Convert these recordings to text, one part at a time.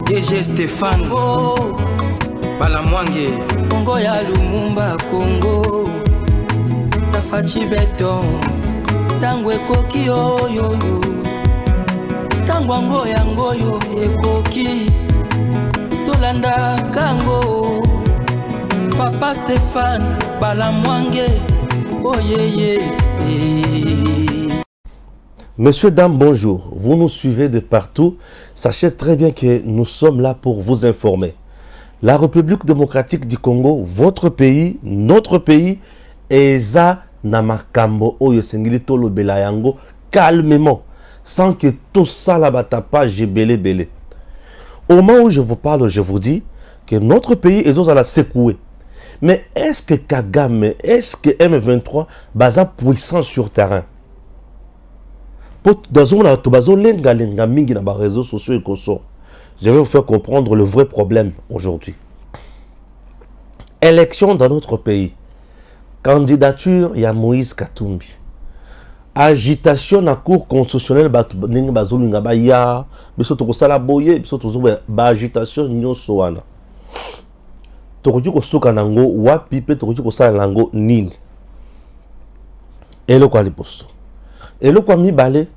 DG Stéphane Balamwange Congo ya Lumumba Congo Tafachi Beton Tangwe koki oyoyo Tangwango yangoyo ekoki Tolanda kango Papa Stéphane Balamwange Oh yeah. Messieurs, dames, bonjour. Vous nous suivez de partout. Sachez très bien que nous sommes là pour vous informer. La République démocratique du Congo, votre pays, notre pays, eza na makambo oyo sengili tolo belayango calmement, sans que tout ça la batapage belé. Au moment où je vous parle, je vous dis que notre pays est à la secouer. Mais est-ce que Kagame, est-ce que M23 baza puissant sur terrain? Dans les réseaux sociaux et consorts, je vais vous faire comprendre le vrai problème aujourd'hui. Élection dans notre pays. Candidature, il y a Moïse Katumbi. Agitation dans la cour constitutionnelle, agitation nyosoana. Tokoki kosoka nango wapi pe tokoki kosala nango nini. Eloko aliposo. Eloko mibale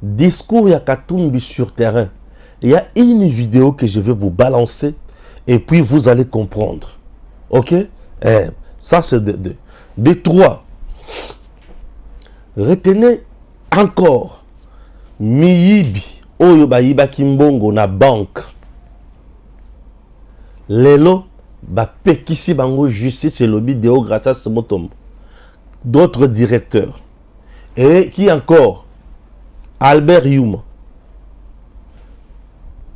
discours ya Katumbi sur terrain. Il y a une vidéo que je vais vous balancer et puis vous allez comprendre. OK? Ça c'est de trois. Retenez encore Miyibi oyo bayiba kimbongo na banque. Lelo ba pekisi bango justice et lobby Deo grâce à ce motom. D'autres directeurs. Et qui encore? Albert Yuma.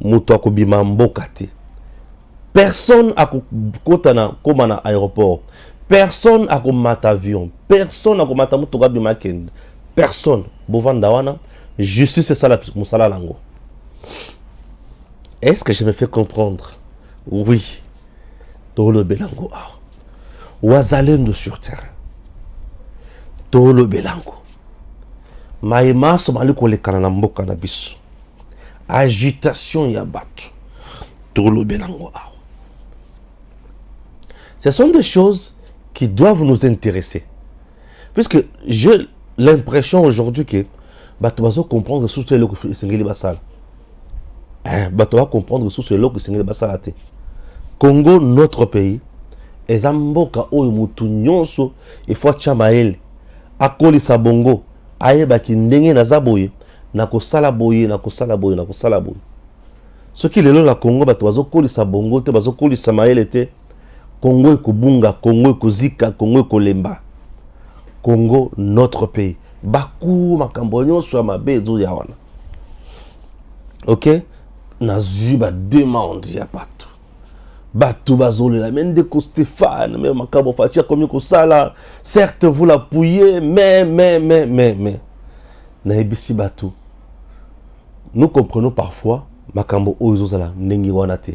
Moutoko Bimambo Kati. Personne a kotana komana aéroport. Personne a komata avion. Personne a komata motoka bimakend. Personne. Bovandawana. Justice c'est ça la musala lango. Est-ce que je me fais comprendre? Oui. Tolo Belango. Wazalendo sur terrain. Tolo Belango. Maïma somali kole kanana mboka na biso. Agitation ya batu. Tolo Belango. Ce sont des choses qui doivent nous intéresser. Puisque j'ai l'impression aujourd'hui que batu bazo comprendre sous ce loko sengeli basal. Batu va comprendre sous ce loko sengeli basal te. Congo, notre pays, ezamboka oyo mutu nyonso ifo chamaele akoli sabongo ayeba ki ndenge na zaboye na kosala boye na kosala boye na kosala boye. Ce qui lelo la Congo bato bazokoli sabongo te bazokoli samaele te. Congo ekubunga, Congo ekozika, Congo ekolemba. Congo, notre pays. Baku makambo nyonso ya mabe ezo ya wana. OK? Nazu ba demande ya bato. Batou bazole la mende ko Stéphane, mais makabo fatia comme ko sala. Certes vous la pouillez, mais. Na ebisi batou. Nous comprenons parfois makambo oyo zala ndenge wana te.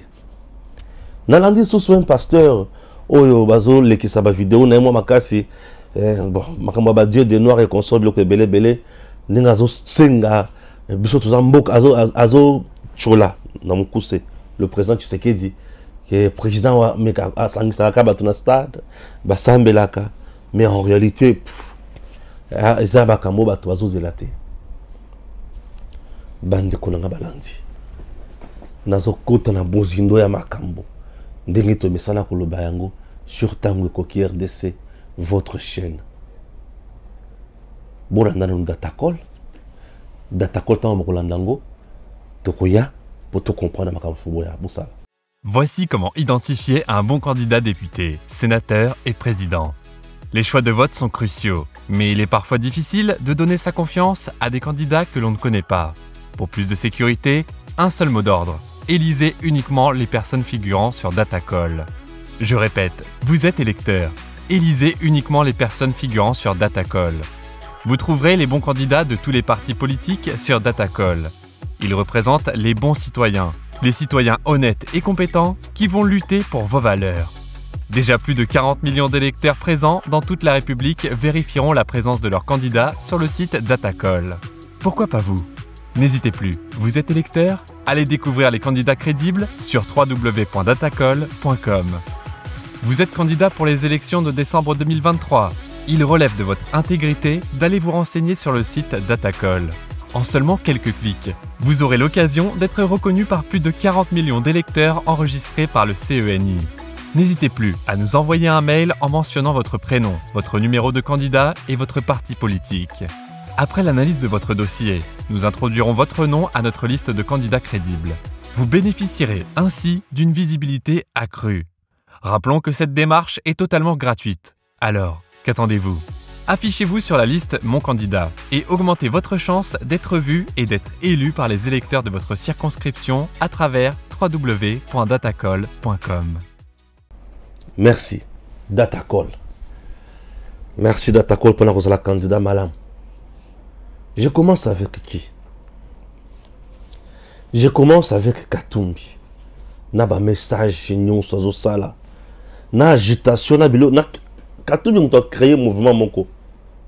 Nalandi sous un pasteur oyo bazole ki sa ba vidéo na moi makasi bon makambo ba Dieu de noir et consort bloqué belé ndinga zo senga biso tuzamboka azo chola na mukuse le président Tshisekedi que président wa meka asangisa ka batuna stade basambelaka mais en réalité eza bakambo bato bazozela te bande konanga balandi nazo kota na bozindo ya makambo ndenge to mesana koloba yango sur Tango Koki RDC votre chaîne boranda na datakol tango mokolandango tokoya pour te comprendre makambo fuboya bosala. Voici comment identifier un bon candidat député, sénateur et président. Les choix de vote sont cruciaux, mais il est parfois difficile de donner sa confiance à des candidats que l'on ne connaît pas. Pour plus de sécurité, un seul mot d'ordre. Élisez uniquement les personnes figurant sur Datacall. Je répète, vous êtes électeur. Élisez uniquement les personnes figurant sur Datacall. Vous trouverez les bons candidats de tous les partis politiques sur Datacall. Ils représentent les bons citoyens, les citoyens honnêtes et compétents qui vont lutter pour vos valeurs. Déjà plus de 40 millions d'électeurs présents dans toute la République vérifieront la présence de leurs candidats sur le site Datacall. Pourquoi pas vous? N'hésitez plus, vous êtes électeur? Allez découvrir les candidats crédibles sur www.datacol.com. Vous êtes candidat pour les élections de décembre 2023. Il relève de votre intégrité d'aller vous renseigner sur le site Datacol. En seulement quelques clics, vous aurez l'occasion d'être reconnu par plus de 40 millions d'électeurs enregistrés par le CENI. N'hésitez plus à nous envoyer un mail en mentionnant votre prénom, votre numéro de candidat et votre parti politique. Après l'analyse de votre dossier, nous introduirons votre nom à notre liste de candidats crédibles. Vous bénéficierez ainsi d'une visibilité accrue. Rappelons que cette démarche est totalement gratuite. Alors, qu'attendez-vous? Affichez-vous sur la liste Mon candidat et augmentez votre chance d'être vu et d'être élu par les électeurs de votre circonscription à travers www.datacol.com. Merci, Datacol. Merci, Datacol, pour la candidat Malam. Je commence avec qui? Je commence avec Katumbi. Na ba message nyonso azosala. Na agitation na bilo na Katumbi on doit créer mouvement moko.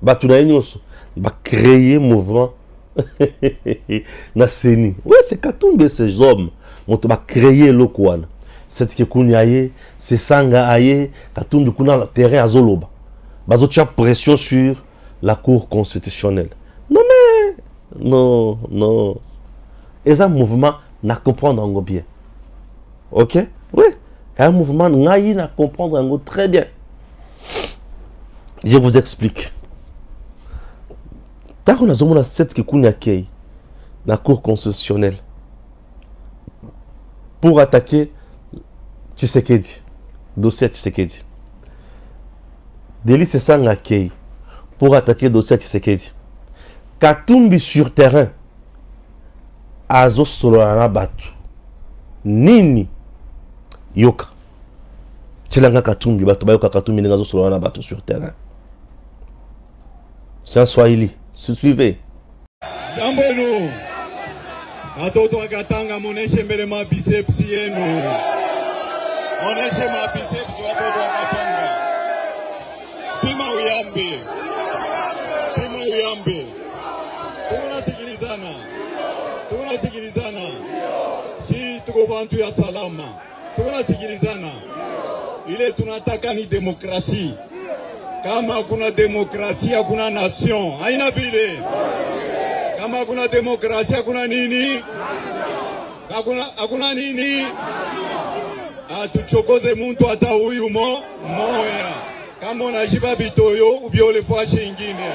Ba tuna nyonso ba créer mouvement na seni. Ouais, c'est Katumbi ces hommes. On va créer le kwana. C'est que kunyaye, c'est sanga aye, Katumbi kuna terrain azoloba. Bazo tia pression sur la cour constitutionnelle. Non mais non, non. Et ça mouvement n'a comprendre bien. OK? Oui. Un mouvement n'a comprendre très bien. Je vous explique. Tant qu'on a zoomé dans cette qui la cour constitutionnelle pour attaquer Tshisekedi, dossier Tshisekedi. Délit c'est ça l'accueil pour attaquer dossier Tshisekedi. Katumbi sur terrain azo solana batu nini yoka Tchelanga Katumbi batu bayoka Katumbi nenga azo solana batu sur terrain. C'est un Swahili. Suivez. Jambonu atoto akatanga moneshe mbele ma biceps yenu. Moneshe ma biceps watoto akatanga. Pima uyambe. Pima uyambe. Tunasikilizana. Si tuko bantu ya salama. Tunasikilizana. Ile tunataka ni demokrasi. Kama kuna demokrasia kuna nation. Haina vile. Kama kuna demokrasia kuna nini? Hakuna nini? Atuchokoze muntu hata huyu moya. Kama unashiba bitoyo ubiole fashi ingine.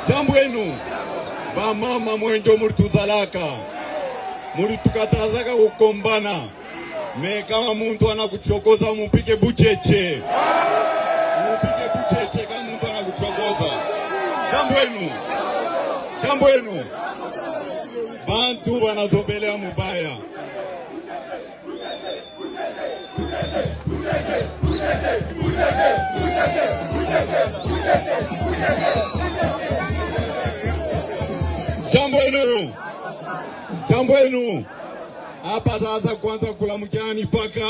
Jambo enu ba mama mwenjo murtuzalaka muritukatazaka kukombana me kama muntu anakuchokoza mupike bucheche kama muntu anakuchokoza. Jambo enu bantu banazobelea mubaya. Jambo enu hapa sasa kwanza kula mkiani paka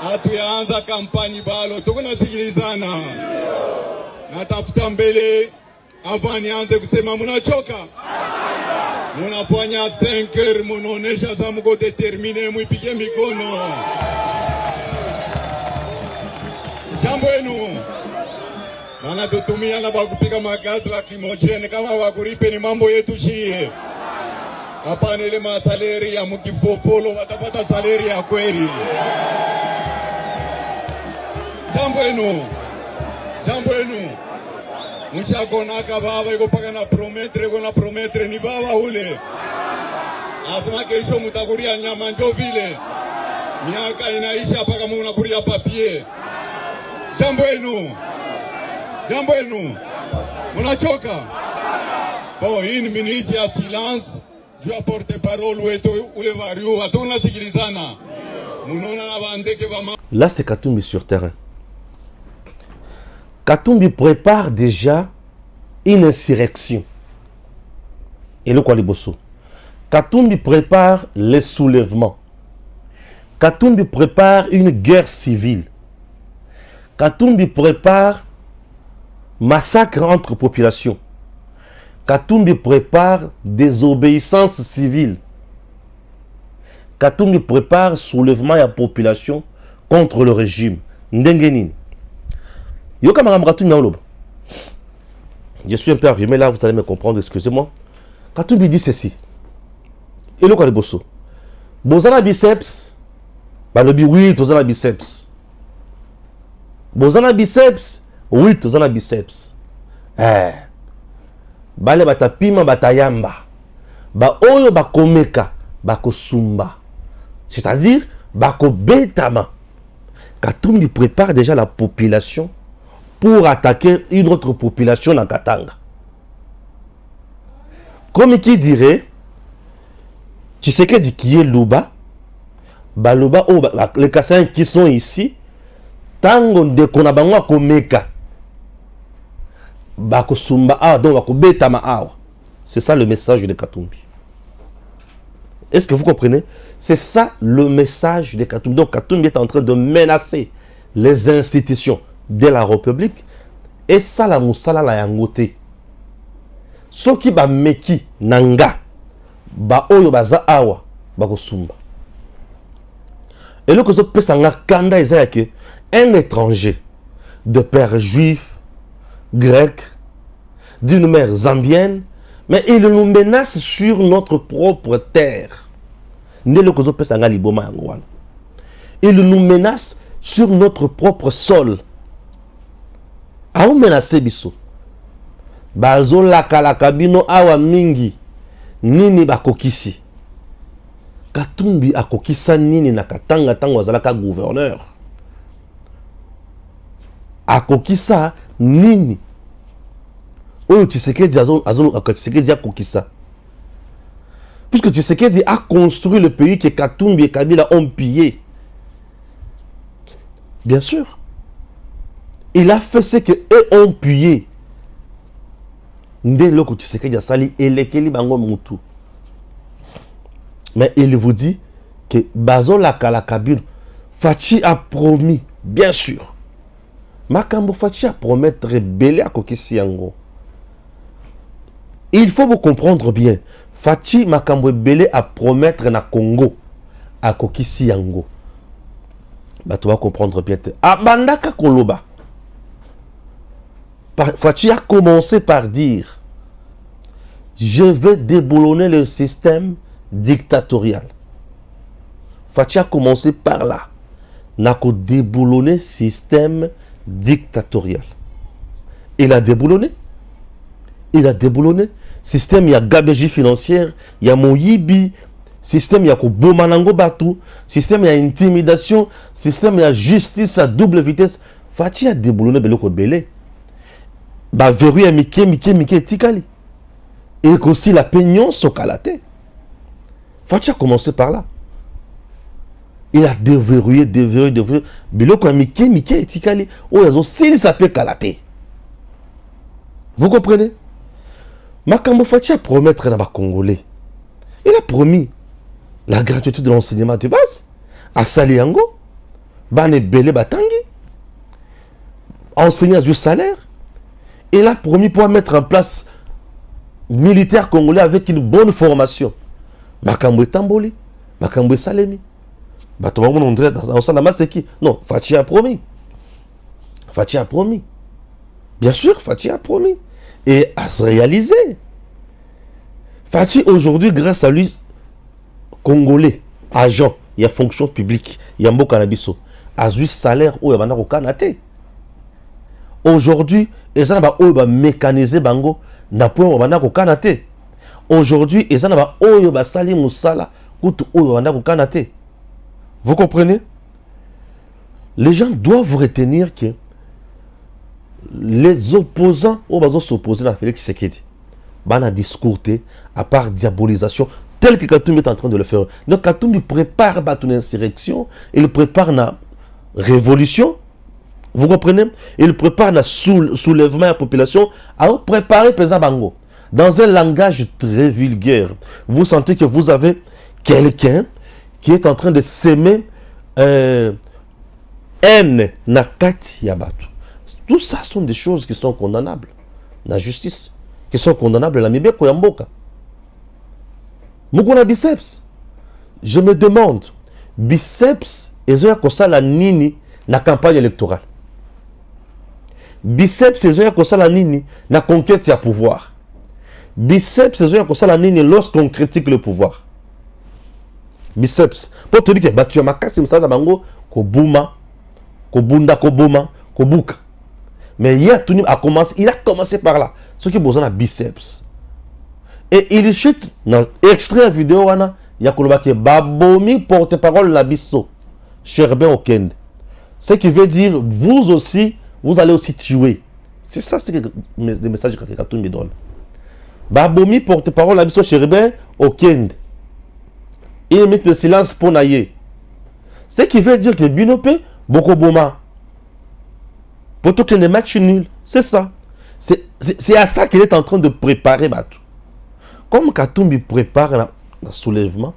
hatuyaanza kampani balo tuko nasikilizana. Natafuta mbele hapa nianze kusema mnachoka. Munafanya 5 heures munaonesha za mko determine muipige mikono. Jambo enu Mana tutumia na bakupiga magazi la kimojene kama wakuripe ni mambo yetu shie. Hapa nile masaleri ya mukifofolo watapata saleri ya kweli. Jambo enu Mwishagonaka baba iko paka na prometre ni baba ule. Asema kesho mutakuria nyama njo vile. Miaka inaisha paka munakuria papier. Jambo enu munachoka. Bon, une minute ya silence. Je vais porter parole wetu ule variu atuna sikilizana. Munona na bandeke bama. Là c'est Katumbi sur terrain. Katumbi prépare déjà une insurrection. Et le Kwaliboso. Katumbi prépare les soulèvements. Katumbi prépare une guerre civile. Katumbi prépare massacre entre populations. Katumbi prépare désobéissance civile. Katumbi prépare soulèvement de la population contre le régime. Ndengenin. Je suis un peu arrimé là, vous allez me comprendre, excusez-moi. Katumbi dit ceci. Et le quoi de bosso? Bozana biceps, balobi oui, tozana biceps. Bozana biceps, oui, tozana biceps. Bale batapima batayamba. Ba oyo bakomeka, bakosumba. C'est-à-dire, bakobetama. Katumbi prépare déjà la population pour attaquer une autre population dans Katanga. Comme qui dirait, tu sais que qui est Luba, Baluba, oh, les Kassans qui sont ici, tango de konabangwa komeka, bakosumba ah donc bakobetama ah. C'est ça le message de Katumbi. Est-ce que vous comprenez? C'est ça le message de Katumbi. Donc Katumbi est en train de menacer les institutions de la République et ça la moussala la yangote. Ce qui ba meki nanga ba oyo baza awa bakosumba. Et le que je peux s'en kanda est que un étranger de père juif, grec, d'une mère zambienne, mais il nous menace sur notre propre terre. Il nous menace sur notre propre sol. A menacé biso. Bazo la kalakabino awa mingi. Nini bakokisi. Katumbi akokisa nini na Katanga tango azalaka gouverneur. Akokisa nini. Oyo Tshisekedi Tshisekedi akokisa. Puisque Tshisekedi a construit le pays que Katumbi et Kabila ont pillé. Bien sûr. Il a fait ce qu'eux ont pillé. Ndé loko Tshisekedi a sali elekeli bango mutu. Mais il vous dit que Bazo la Kabila, Fachi a promis, bien sûr. Makambo Fachi a promis de rebeller à Kokisi Yango. Il faut vous comprendre bien. Fachi Makambo Belé a promettre na Congo à Kokisi Yango. Bah, tu vas comprendre bien. Abandaka Koloba. Fachi a commencé par dire: je vais déboulonner le système dictatorial. Fachi a commencé par là. Nako déboulonner le système dictatorial. Il a déboulonné. Il a déboulonné. Système, il y a gabégie financière, il y a Moyibi, système, il y a Bomanango Batou, système, il y a intimidation, système, il y a justice à double vitesse. Fachi a déboulonné Beloko Belé. Bah, verrouille à Mike, Tikali. Et aussi la peignon Sokalate. Fachi a commencé par là. Il a déverrouillé. Beloko Mike, Tikali. Oh, ils ont s'il s'appelle Kalate. Vous comprenez? Makambo Fachi a promettre à Congolais. Il a promis la gratuité de l'enseignement de base à Saliango, Bane Belé Batangi, enseigner du salaire. Il a promis pour mettre en place militaire congolais avec une bonne formation. Makambo Tamboli, Makambo Salemi. Non, Fachi a promis. Fachi a promis. Bien sûr, Fachi a promis. Et à se réaliser. Fachi aujourd'hui, grâce à lui, Congolais, agent, il y a fonction publique, il y a Mbokanabiso, a eu salaire où il y a Kanate. Aujourd'hui, ils ont mécanisé Bango, n'a pas eu Kanate. Aujourd'hui, ils ont eu Sali Moussala, Kanate. Vous comprenez? Les gens doivent retenir que les opposants vont s'opposer à Félix Tshisekedi. Bana discours à part diabolisation tel que Katumbi est en train de le faire. Donc Katumbi prépare une insurrection, il prépare une révolution. Vous comprenez? Il prépare un soulèvement de la population à préparer Pesa Bango. Dans un langage très vulgaire, vous sentez que vous avez quelqu'un qui est en train de s'aimer haine na kati ya batu. Tout ça sont des choses qui sont condamnables. La justice, qui sont condamnables la mibeko ya mboka. Mukuna biceps. Je me demande, biceps ezoya kosala nini na campagne électorale? Biceps ezoya kosala nini na conquête ya pouvoir? Biceps ezoya kosala nini lorsqu'on critique le pouvoir? Biceps, pour te dire que batu ya makasi msala bango ko bouma, ko bunda, ko boma, ko buka. Mais il a commencé par là. Ce qui est besoin de biceps. Et il chute dans l'extrait vidéo, il y a que Babomi porte-parole la bisso. Sherbin Okende. Ce qui veut dire, vous aussi, vous allez aussi tuer. C'est ça, c'est le message que Katumbi me donne. Babomi porte-parole la bisso, Sherbin Okende. Il met le silence pour naïe. Ce qui veut dire que Binope, Bokoboma. Pour tout qu'il y ait des matchs nuls. C'est ça. C'est à ça qu'il est en train de préparer Batou. Comme Katumbi prépare le soulèvement,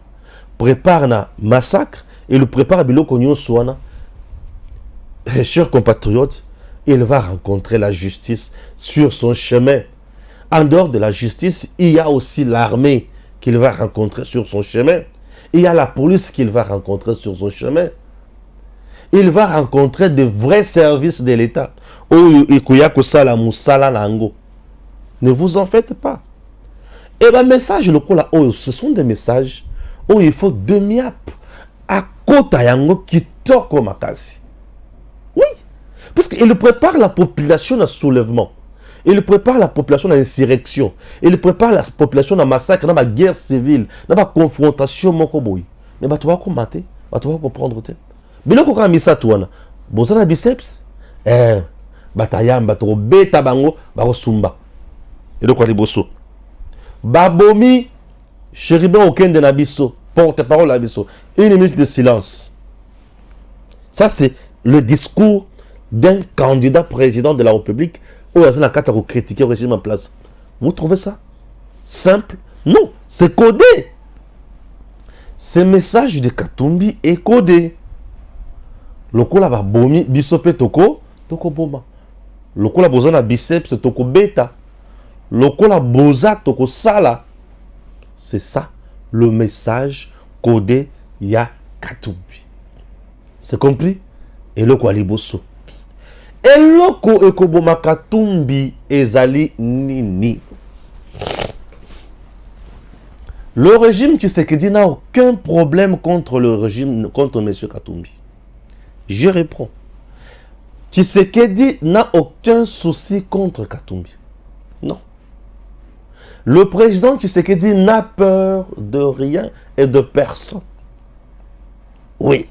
prépare le massacre, et le prépare à Bilo Konyo Souana, chers compatriotes, il va rencontrer la justice sur son chemin. En dehors de la justice, il y a aussi l'armée qu'il va rencontrer sur son chemin. Il y a la police qu'il va rencontrer sur son chemin. Il va rencontrer de vrais services de l'État. Ne vous en faites pas. Et le message, ce sont des messages où il faut demi-ap à Kota Yango qui toque au Makasi. Oui, parce qu'il prépare la population à soulèvement. Il prépare la population à insurrection. Il prépare la population à massacre, à la guerre civile, à la confrontation. Mais tu vas commenter, tu vas comprendre. Bilo ko kamisa tuana bozana biceps batayamba to beta bango ba sumba edo kwa liboso Babomi Sherbin Okende na biso porte-parole na biso, une minute de silence. Ça c'est le discours d'un candidat président de la République où il y a un cas critiquer le régime en place. Vous trouvez ça simple? Non, c'est codé. Ce message de Katumbi est codé. Lokola ba bomi bisope toko boma. Lokola boza na biceps toko beta. Lokola boza toko sala. C'est ça le message codé ya Katumbi. C'est compris? Et loko aliboso. Et loko ekoboma Katumbi ezali nini. Le régime Tshisekedi n'a aucun problème contre le régime, contre M. Katumbi. Je réponds. Tshisekedi n'a aucun souci contre Katumbi. Non. Le président Tshisekedi n'a peur de rien et de personne. Oui.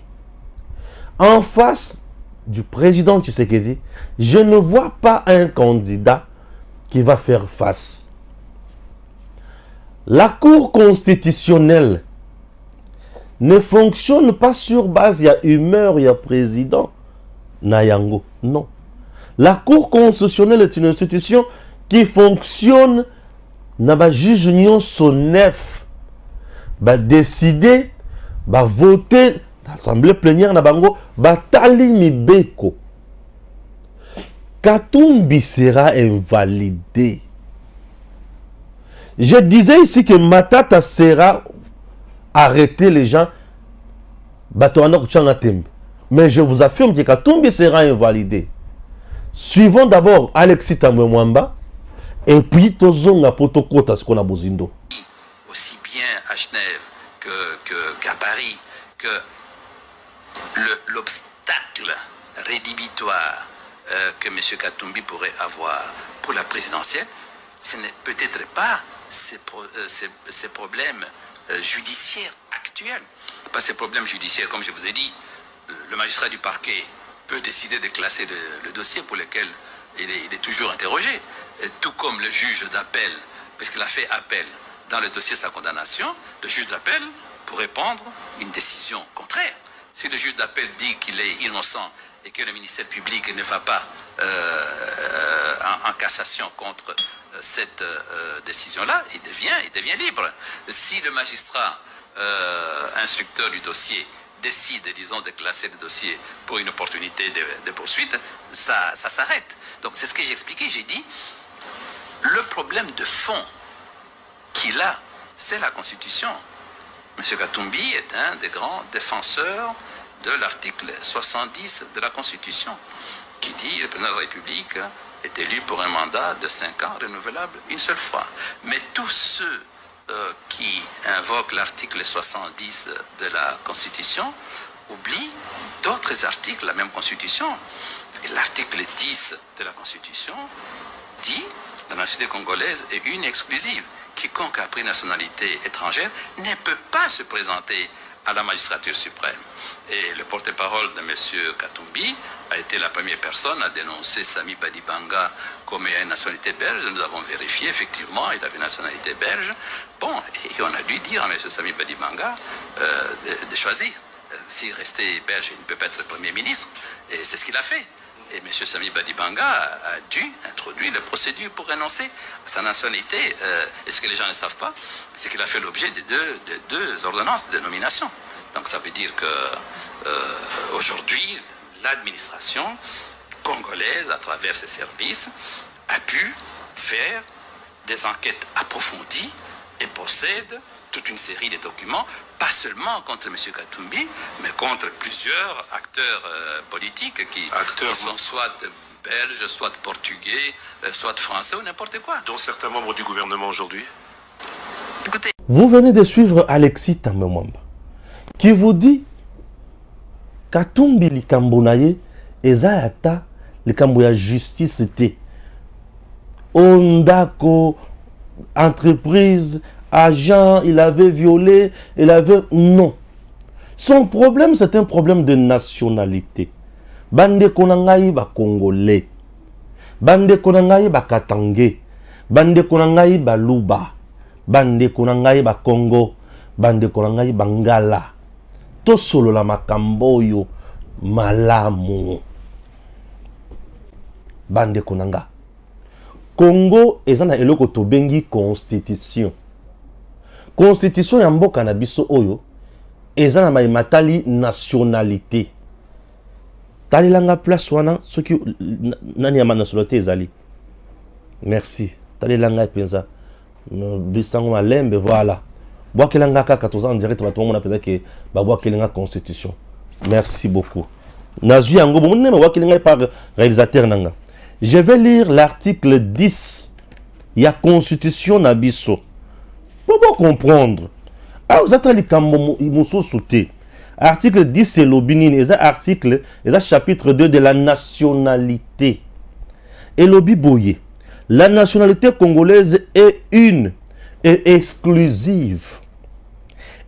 En face du président Tshisekedi, je ne vois pas un candidat qui va faire face. La Cour constitutionnelle ne fonctionne pas sur base, il y a humeur, il y a président. Nayango, non. La Cour constitutionnelle est une institution qui fonctionne, n'a pas juge union son neuf, va décider, va voter, l'Assemblée plénière na bango, va tali mibeko. Katumbi sera invalidé. Je disais ici que Matata sera arrêter les gens. Mais je vous affirme que Katumbi sera invalidé. Suivons d'abord Alexis Tambwe Mwamba et puis Tozonga Potokota ce qu'on a Bozindo. Aussi bien à Genève qu'à Paris, que l'obstacle rédhibitoire que M. Katumbi pourrait avoir pour la présidentielle, ce n'est peut-être pas ces problèmes judiciaires actuels. Pas ces problèmes judiciaires, comme je vous ai dit, le magistrat du parquet peut décider de classer le dossier pour lequel il est toujours interrogé, tout comme le juge d'appel, puisqu'il a fait appel dans le dossier de sa condamnation, le juge d'appel pourrait prendre une décision contraire. Si le juge d'appel dit qu'il est innocent et que le ministère public ne va pas en cassation contre cette décision-là, il devient libre. Si le magistrat instructeur du dossier décide, disons, de classer le dossier pour une opportunité de poursuite, ça s'arrête. Donc c'est ce que j'ai expliqué, j'ai dit, le problème de fond qu'il a, c'est la Constitution. M. Katumbi est un des grands défenseurs de l'article 70 de la Constitution, qui dit que le président de la République est élu pour un mandat de 5 ans renouvelable une seule fois. Mais tous ceux qui invoquent l'article 70 de la Constitution oublient d'autres articles de la même Constitution. L'article 10 de la Constitution dit que la nationalité congolaise est une exclusive. Quiconque a pris nationalité étrangère ne peut pas se présenter à la magistrature suprême. Et le porte-parole de M. Katumbi a été la première personne à dénoncer Sami Badibanga comme ayant une nationalité belge. Nous avons vérifié, effectivement, il avait une nationalité belge. Bon, et on a dû dire à M. Sami Badibanga de choisir. S'il restait belge, il ne peut pas être Premier ministre. Et c'est ce qu'il a fait. Et M. Sami Badibanga a dû introduire la procédure pour renoncer à sa nationalité. Et ce que les gens ne savent pas, c'est qu'il a fait l'objet de deux ordonnances de nomination. Donc ça veut dire que aujourd'hui, l'administration congolaise, à travers ses services, a pu faire des enquêtes approfondies et possède toute une série de documents, pas seulement contre M. Katumbi, mais contre plusieurs acteurs politiques qui sont soit belges, soit portugais, soit français ou n'importe quoi. Dont certains membres du gouvernement aujourd'hui. Écoutez. Vous venez de suivre Alexis Tambemwamba, qui vous dit Katumbi likambo na ye eza ata likambo ya justice te. Ondako, entreprise, agent, il avait violé, il avait... Non. Son problème, c'est un problème de nationalité. Bande konangai ba Congolais. Bande konangai ba Katangé. Bande konangai ba Luba. Bande konangai ba Congo. Bande konangai ba Ngala. To solo la makamboyo malamu. Bande konanga. Congo ezana eloko to bengi constitution. Constitution ya mboka na biso oyo ezana matali nationalité. Tali langa place wana soki nani ya nationalité ezali. Merci. Tali langa penza. Bisango malembe voilà. Boakelanga ka 14 ans direct bato mona penza ke ba boakelanga constitution. Merci beaucoup. Nazui yango bomone ma boakelanga par réalisateur nanga. Je vais lire l'article 10. Il y a constitution na biso. Pour comprendre. Ah, vous avez dit article 10, c'est l'obinine. Et article, et chapitre 2 de la nationalité. Et l'obi boye. La nationalité congolaise est une et exclusive.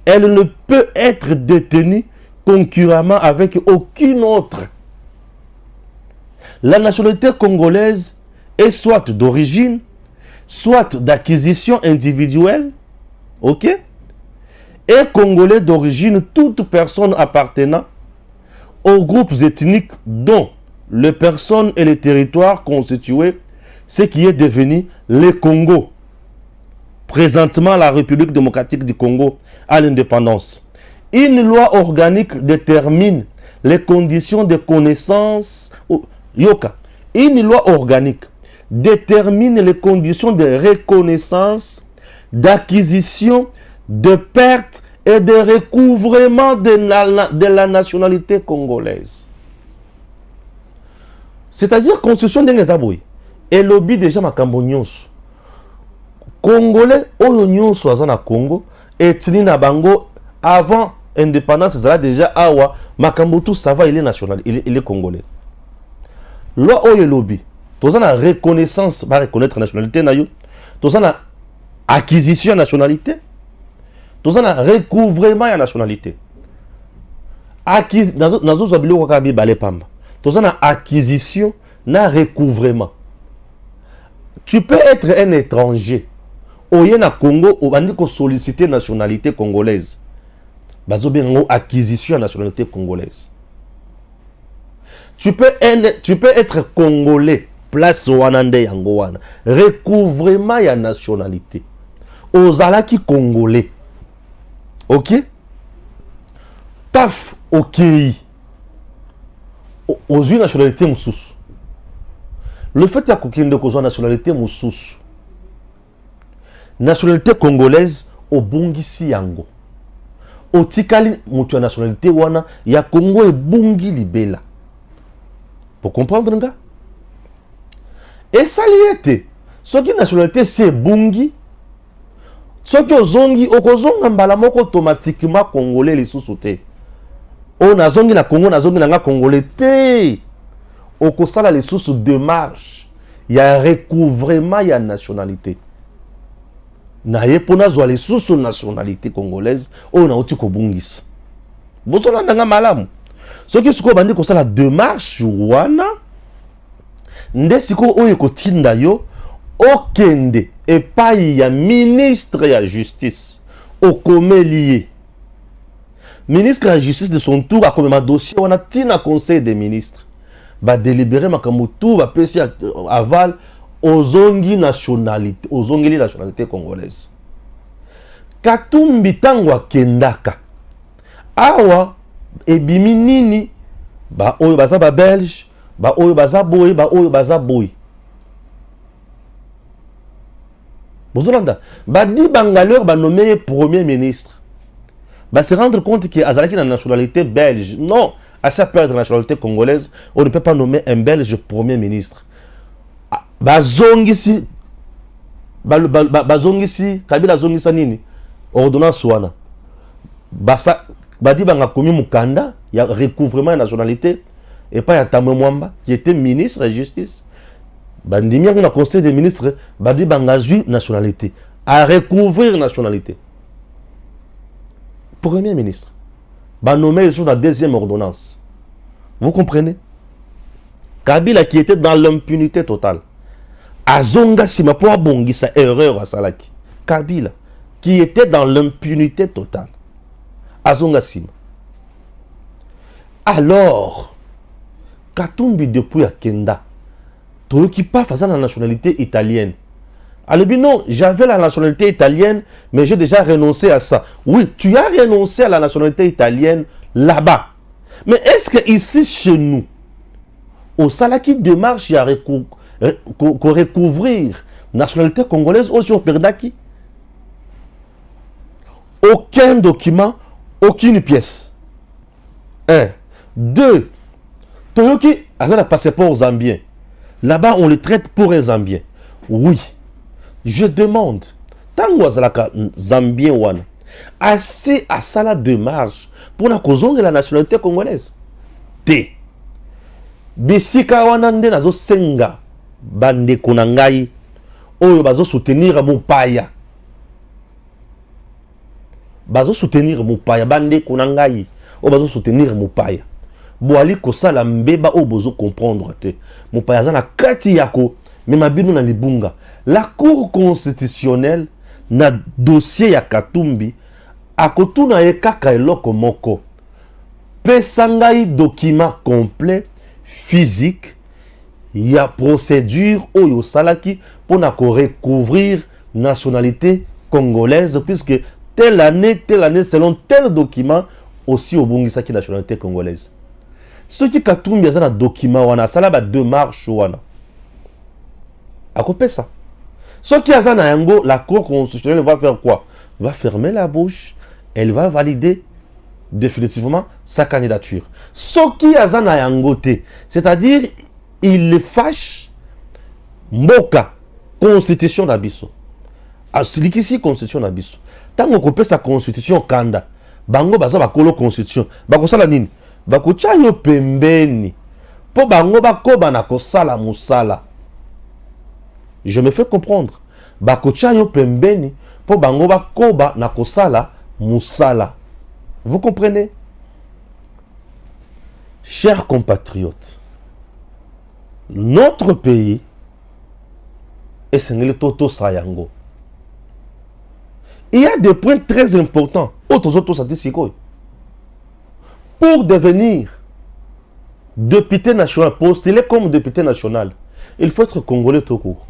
Elle ne peut être détenue concurremment avec aucune autre. La nationalité congolaise est soit d'origine, soit d'acquisition individuelle, ok? Et congolais d'origine, toute personne appartenant aux groupes ethniques dont les personnes et les territoires constitués, ce qui est devenu le Congo. Présentement, la République démocratique du Congo a l'indépendance. Une loi organique détermine les conditions de connaissance. Yoka, une loi organique détermine les conditions de reconnaissance, d'acquisition, de perte et de recouvrement de la nationalité congolaise. C'est-à-dire constitution de Ngezaboui. Et lobby déjà makambo nyonso. Congolais oyo nyonso aza na Congo etni na bango avant indépendance ça déjà awa makambo tout ça va il est national, il est congolais. Loi oyo lobby, toza na reconnaissance ba reconnaître nationalité na yo, toza na acquisition nationalité, toza na recouvrement ya nationalité. Nazo zabilo kwa kabi balé pamba. Toza na acquisition na recouvrement. Tu peux être un étranger. Oye na Congo, obandi ko solliciter nationalité congolaise. Bazo bengo acquisition nationalité congolaise. Tu peux être congolais, place wanande yango wana. Recouvrement ya nationalité. Ozalaki congolais. OK? paf ok aux une nationalité moussous. Le fait qu'il y a une nationalité moussous, nationalité congolaise au bungisi yango au tikali mutu nationalité wana ya Congo et bungi libela. Pour comprendre nga et ça liete ce qui nationalité c'est bungi ce qui ozongi okozonga mbala moko automatiquement congolais les sous-sautés. O nazongi na Congo nazongi na nga congolais te. Okosala les sous démarche. Il y a recouvrement, il y a nationalité. Na yepona zwa les sous nationalité congolaise. O na oti ko bungis. Bosola ndanga malamu. Soki siko bandi kosala démarche wana. Nde siko oyo kotinda yo okende epai ya ministre ya justice okomelié. Ministre de la Justice de son tour a comme un dossier, on a tina conseil des ministres. Va délibérer makamutu, va passer aval aux ongi nationalité, congolaise. Katumbi tangwa kendaka. Awa ebimi nini ba oyo baza ba belge, ba oyo baza boy, ba oyo baza boy. Bozolanda, ba di bangaleur ba nommé premier ministre. Bah, se rendre compte qu'il y a une nationalité belge. Non, à sa perdre la nationalité congolaise, on ne peut pas nommer un belge premier ministre. Bazongisi, Kabila zongisa nini, ordonnance wana. Basa, badi banga komi mukanda, il y a recouvrement de nationalité, et pas il y a Tamwe Mwamba, qui était ministre de la justice. Bandimi a un conseil des ministres, badi banga zui nationalité, à recouvrir nationalité. Premier ministre, bah nommé sur la deuxième ordonnance. Vous comprenez? Kabila qui était dans l'impunité totale. Azonga sima po abongi sa erreur à Salaki. Kabila qui était dans l'impunité totale. Azonga sima. Alors, Katumbi depuis Akenda, toi qui pas faisant la nationalité italienne. Alors, non, j'avais la nationalité italienne, mais j'ai déjà renoncé à ça. Oui, tu as renoncé à la nationalité italienne là-bas. Mais est-ce que ici, chez nous, au Salaki démarche, il y a recouvrir la nationalité congolaise aussi au Perdaki? Aucun document, aucune pièce. 1. 2. Toyoki a un passeport zambien. Là-bas, on le traite pour un zambien. Oui. Je demande, tant que Zambien wana, assez à ça la démarche pour la cause de la nationalité congolaise. T. Bisika wana nde nazo senga bande konangai oyo bazo soutenir mon paya. Bazo soutenir mon paya bande konangai oyo bazo soutenir mon paya. Boali kosala mbeba o bozo comprendre te. Mon paya za na kati yako. Mais ma bino na libunga. La Cour constitutionnelle na dossier ya Katumbi akotuna ekaka eloko moko. Pesangai document complet physique ya procédure oyo salaki pour na ko recouvrir nationalité congolaise puisque telle année selon tel document aussi au bungisa ki nationalité congolaise. Ce qui Katumbi a na document wana sala ba démarche wana. À couper ça. Ce qui a na yango, la Cour constitutionnelle va faire quoi? Va fermer la bouche. Elle va valider définitivement sa candidature. Ce qui a na yango te, c'est-à-dire il fâche mboka constitution d'abisso. Asilikisi constitution d'abisso. Tant qu'on coupe sa constitution kanda, bango baza bakolo constitution. Bakosala nini? Bakocha yo pembeni. Po bango bakoba na kosala musala. Je me fais comprendre. Bakocha yo pembeni po bango bakoba na kosala musala. Vous comprenez? Chers compatriotes, notre pays est Sengeli Toto Sayango. Il y a des points très importants. Pour devenir député national, postuler comme député national, il faut être congolais tout court.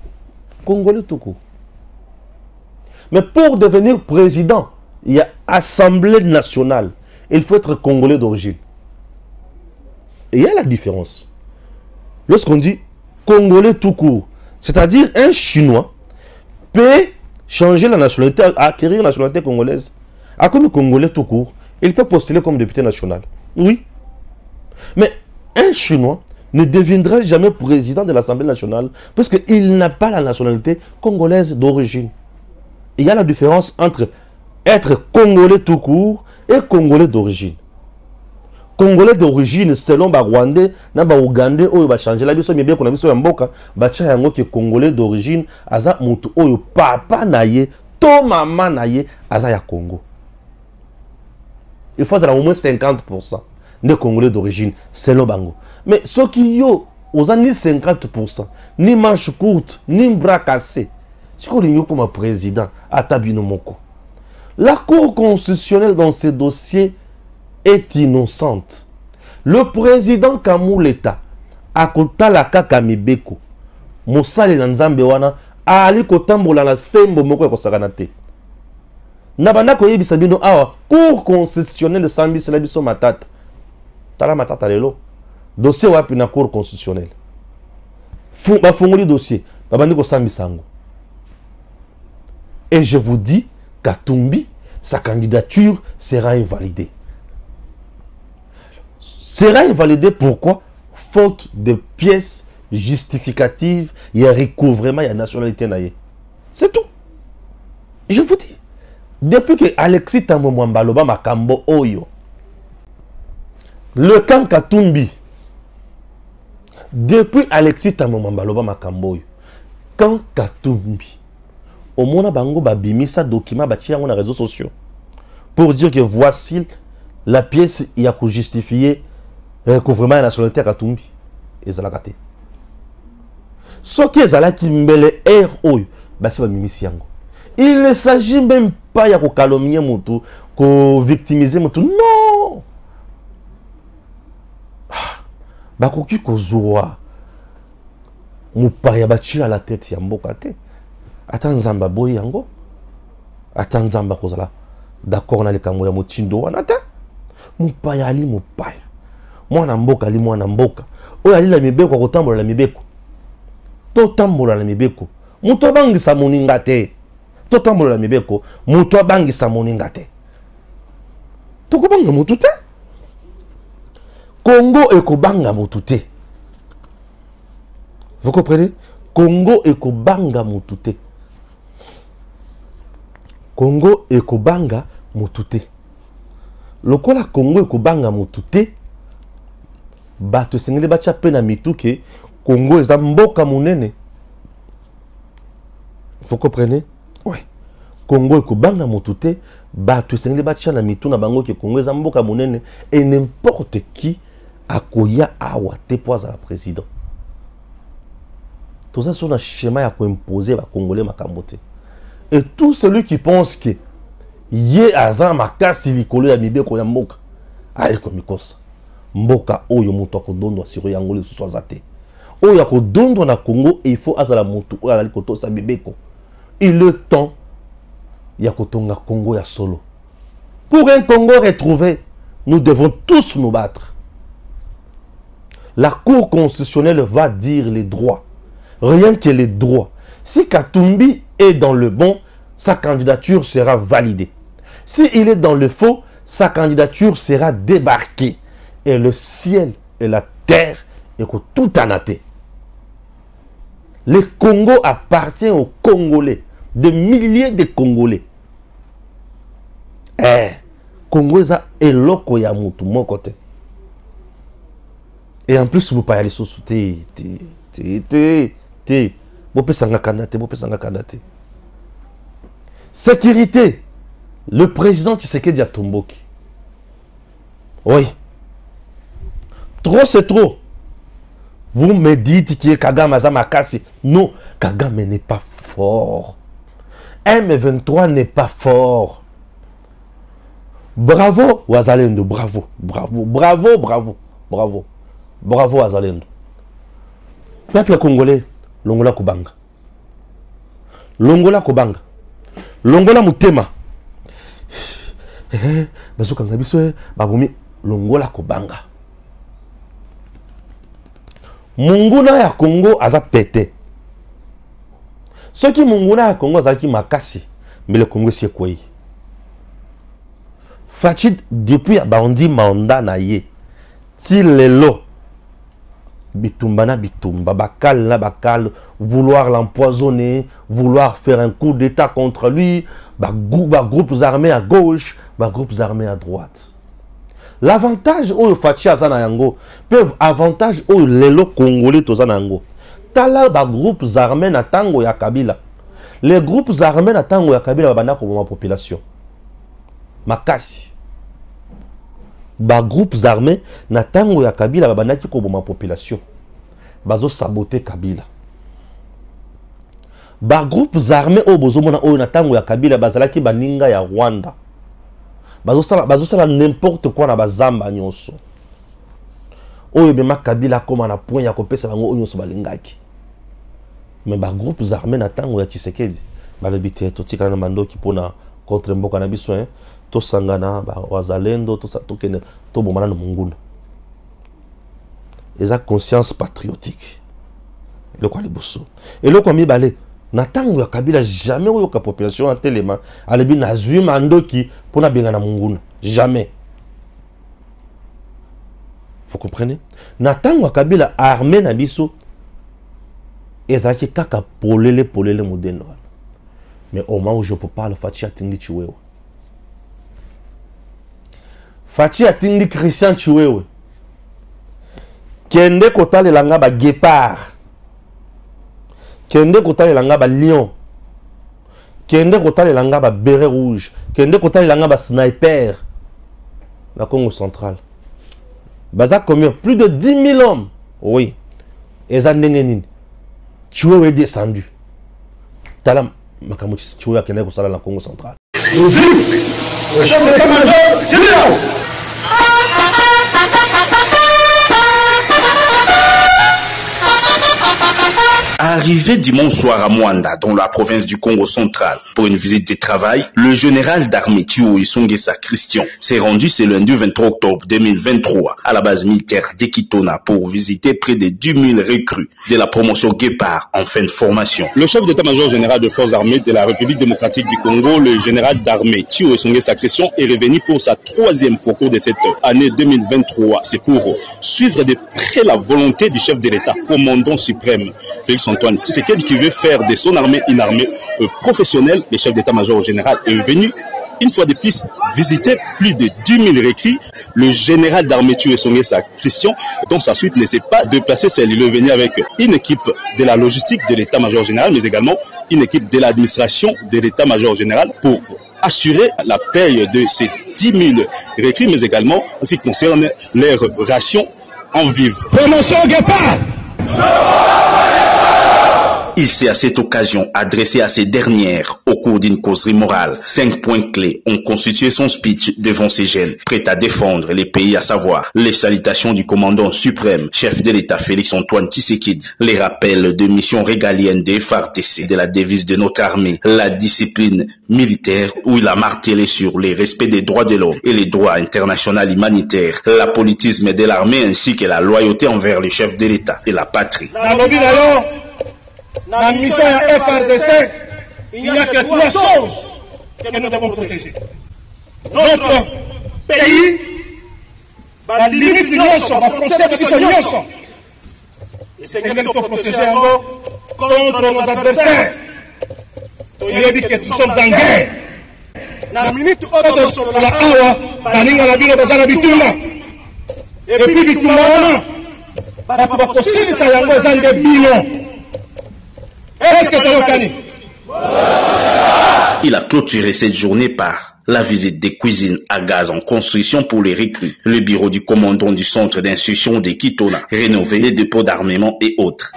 Congolais tout court. Mais pour devenir président, il y a Assemblée nationale. il faut être Congolais d'origine. Et il y a la différence. Lorsqu'on dit Congolais tout court, c'est-à-dire un Chinois peut changer la nationalité, acquérir la nationalité congolaise. À comme Congolais tout court, il peut postuler comme député national. Oui. Mais un Chinois ne deviendra jamais président de l'Assemblée nationale parce qu'il n'a pas la nationalité congolaise d'origine. Il y a la différence entre être Congolais tout court et Congolais d'origine. Congolais d'origine, selon les Rwandais, les Ougandais, ils vont changer la vie. Ils vont changer la vie. Les Congolais d'origine, ils vont papa naye, to maman naye, aza ya Congo. Il faut au moins 50% de Congolais d'origine, selon Bango. Mais ceux qui ont ni 50%, ni manche courte, ni bras cassés, c'est qu'on est comme président à Tabino Moko. La Cour constitutionnelle dans ces dossiers est innocente. Le président Kamouleta a kotala kaka mibeko mosali na nzambe wana ali kotambola na sembo moko ekosakana te. Na banda koyebisa bino awa Cour constitutionnelle sambisa la biso matata. Tala matata lelo. Dossier wapi na Cour constitutionnelle. Bafungoli dossier, babandi ko sambisa ngo. Et je vous dis, Katumbi, sa candidature sera invalidée. Sera invalidée pourquoi? Faute de pièces justificatives, il y a recouvrement, il y a nationalité naïe. C'est tout. Je vous dis. Depuis que Alexis Tambo Mwambaloba Makambo Oyo, le camp Katumbi, depuis Alexis Tambo Mwambaloba Makambo Oyo, camp Katumbi, au monde bango babimisa document bâti dans les réseaux sociaux pour dire que voici la pièce il y a pour justifier recouvrement de la nationalité à Katumbi et ça l'a raté. Ce qui est là qui mbele RO c'est bimisi yango. Il ne s'agit même pas de calomnier mutu, de victimiser mutu. Non. Bakoki kozwa mupaya bachila la tête ya mboka te. Ata nzamba boy yango. Ata nzamba kozala d'accord na likambo ya mutindo wana te. Mupaya ali mupaya. Mwana mboka ali mwana mboka. Oyo ali la mibeko kotambola la mibeko. To tambola la mibeko. Muto abangisa moninga te. To tambola la mibeko. Muto abangisa moninga te. To kobanga mutu te. Congo ekobanga mutu te. Vous comprenez? Congo ekobanga mutu te. Congo ekobanga mutu te. Lokola Congo ekobanga mutu te. Bato sengeli bacha pe na mitu ke Congo eza mboka munene. Vous comprenez? Ouais. Congo ekobanga mutu te. Bato sengeli bacha na mitu na bango ke Congo eza mboka munene. Et n'importe qui akoya awa te poza la président. Tout ça sur un schéma à imposer à Congolais makambote. Et tout celui qui pense que yé azan makasi likolo ya mibeko ya mboka ali komikosa. Mboka oyo mutu akodondo siro yangole sou swazate. Oyo akodondo na Congo il faut azala mutu oyo ali kotosa mibeko. Et le temps ya kotonga Congo ya solo. Pour un Congo retrouvé, nous devons tous nous battre. La Cour constitutionnelle va dire les droits. Rien que les droits. Si Katumbi est dans le bon, sa candidature sera validée. Si il est dans le faux, sa candidature sera débarquée. Et le ciel et la terre est tout anaté. Le Congo appartient aux Congolais. Des milliers de Congolais. Congo est loko ya mutu mon côté. Et en plus, vous parlez sous sécurité. Le président Tshisekedi Atomboki. Oui. Trop c'est trop. Vous me dites que Kagame a makasi. Non, Kagame n'est pas fort. M23 n'est pas fort. Bravo Wazalendo, bravo, bravo, bravo, bravo, bravo. Bravo Azalendo. Peuple congolais, Longola Kubanga. Longola Kubanga. Longola Mutema. bazo kanga biso babomi longola kobanga. Munguna ya Congo aza pété. Ce qui munguna ya Congo aza ki makasi, mais le Congo c'est quoi? Fachi depuis bandi manda na ye. Ti lelo bitumba na bitumba, bakal na bakal, vouloir l'empoisonner, vouloir faire un coup d'état contre lui, groupes armés à gauche, groupes armés à droite. L'avantage au Fachi azana yango, peuvent avantage au lelo congolais tozana yango. Tala groupes armés na tango ya Kabila. Les groupes armés na tango ya Kabila babanda ko ma population. Makasi. Groupes armés na tango ya Kabila babanda ki ko ma population. Bazo saboter Kabila. Groupes armés au bozomona o na tango ya Kabila bazalaki baninga ya Rwanda. Bazo sala n'importe quoi na bazamba nyonso. Oyo bema Kabila koma na point ya kopesa bango nyonso balingaki. Mais groupes armés na tango ya Tshisekedi balobite totika na mandoki pona contre mboka na biso to sangana wazalendo to kene to bomana na munguna. Eza conscience patriotique. Le kwa liboso. Et le kwa mibale na tango ya Kabila jamais oyo ka population en telema alebi na zui mandoki pona benga na munguna. Jamais. Vous comprenez? Na tango ya Kabila armée na biso ezaki kaka polele modeno. Mais au moment où je vous parle, Fachi atingi Chiwewe. Fachi atingi Christian Chiwewe. Kende kotale langa ba guépard. Kende kotale langa ba lion. Kende kotale langa ba béret rouge. Kende kotale langa ba sniper. La Congo centrale. Baza combien? Plus de 10 000 hommes. Oui. Eza ndengenini. Chiwewe est descendu. Talam Makamuchi Chiwewe a kende kosala la Congo centrale. Le chef d'état-major général. Arrivé dimanche soir à Mwanda, dans la province du Congo central, pour une visite de travail, le général d'armée Thio Isongesa Christian s'est rendu ce lundi 23 octobre 2023 à la base militaire d'Ekitona pour visiter près de 10 000 recrues de la promotion Guépard en fin de formation. Le chef d'état-major général des forces armées de la République démocratique du Congo, le général d'armée Thio Isongesa Christian, est revenu pour sa 3e fois au cours de cette année 2023. C'est pour suivre de près la volonté du chef de l'État, commandant suprême Félix Antoine Tshisekedi, qui veut faire de son armée une armée professionnelle. Le chef d'état-major général est venu une fois de plus visiter plus de 10 000 recrues. Le général d'armée Thio Isongesa Christian, dans sa suite, ne s'est pas déplacé seul. Il est venu avec une équipe de la logistique de l'état-major général, mais également une équipe de l'administration de l'état-major général pour assurer la paye de ces 10 000 recrues, mais également en ce qui concerne leurs rations en vivres. Promotion Guépard. Il s'est à cette occasion adressé à ces dernières au cours d'une causerie morale. 5 points clés ont constitué son speech devant ces jeunes, prêts à défendre les pays, à savoir les salutations du commandant suprême, chef de l'État Félix Antoine Tshisekedi, les rappels de missions régaliennes des FARDC, de la devise de notre armée, la discipline militaire où il a martelé sur les respects des droits de l'homme et les droits internationaux humanitaires, l'apolitisme de l'armée ainsi que la loyauté envers le chef de l'État et la patrie. Dans la mission FARDC, il n'y a que 3 choses que nous devons protéger. Notre pays, la limite de l'Osso, la frontière de l'Osso. Et c'est que nous devons protéger contre nos adversaires. Il dit que nous sommes en guerre. La minute où nous sommes la awa, la ligne à la ville de la Bituma. Et puis Bituma, on a possible ça y a des bilans. Il a clôturé cette journée par la visite des cuisines à gaz en construction pour les recrues, le bureau du commandant du centre d'instruction d'Ekitona, rénové les dépôts d'armement et autres.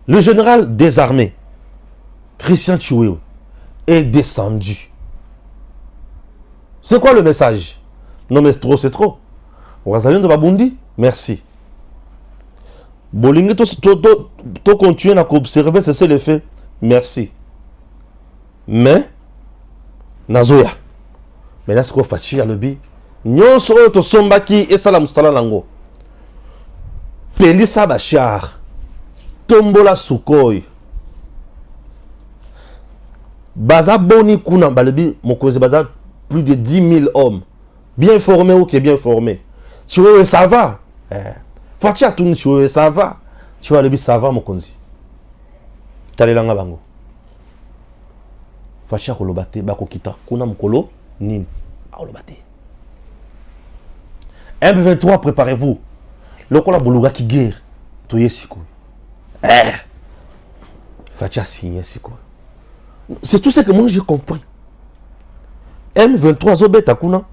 Le général des armées, Christian Chiwewe, est descendu. C'est quoi le message? Non mais trop c'est trop. Wazalendo Babundi, merci. Bolingue, tu continues à observer, c'est ça le fait. Merci. Mais, Nazoya. Mais là, c'est quoi Fachi à l'obi? Nyonso to sombaki et salam stala lango. Pelisa Bachar. Tombola Sukoy. Baza Boni Kuna Balebi, Mokoze Baza, plus de 10 000 hommes. Bien formés ou qui est bien formé. Tu vois, ça va. Fachi à tout, tu vois, ça va. Tu vois, le ça va, Mokonzi. Talelanga Bango. Fachi à Kolobate, Bako Kita. Kuna Mkolo, Nim. À Kolobate. M23, préparez-vous. Le Kola Boulouga qui guerre. Toye Siko. Fachi a signé Siko. C'est tout ce que moi j'ai compris. M23 Zobet Akuna.